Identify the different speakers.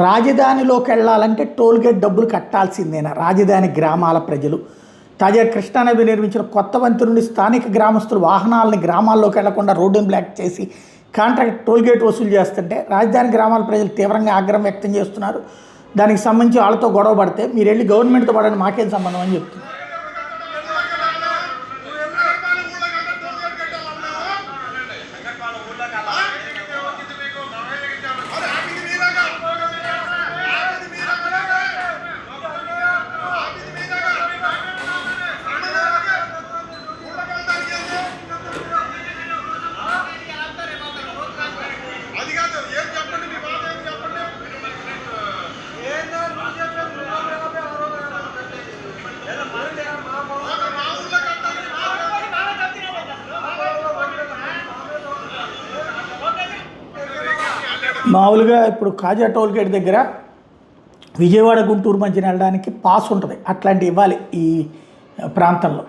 Speaker 1: రాజధానిలోకి వెళ్ళాలంటే టోల్గేట్ డబ్బులు కట్టాల్సిందేనా రాజధాని గ్రామాల ప్రజలు? తాజా కృష్ణానది నిర్మించిన కొత్త వంతెన నుండి స్థానిక గ్రామస్తులు వాహనాలని గ్రామాల్లోకి వెళ్లకుండా రోడ్డును బ్లాక్ చేసి కాంట్రాక్ట్ టోల్గేట్ వసూలు చేస్తుంటే రాజధాని గ్రామాల ప్రజలు తీవ్రంగా ఆగ్రహం వ్యక్తం చేస్తున్నారు. దానికి సంబంధించి వాళ్ళతో గొడవ పడితే మీరు వెళ్ళి గవర్నమెంట్తో పడండి, మాకేం సంబంధం అని చెప్తున్నారు. మామూలుగా ఇప్పుడు కాజా టోల్గేట్ దగ్గర విజయవాడ గుంటూరు మధ్యన వెళ్ళడానికి పాస్ ఉంటుంది, అట్లాంటివి ఇవ్వాలి ఈ ప్రాంతంలో.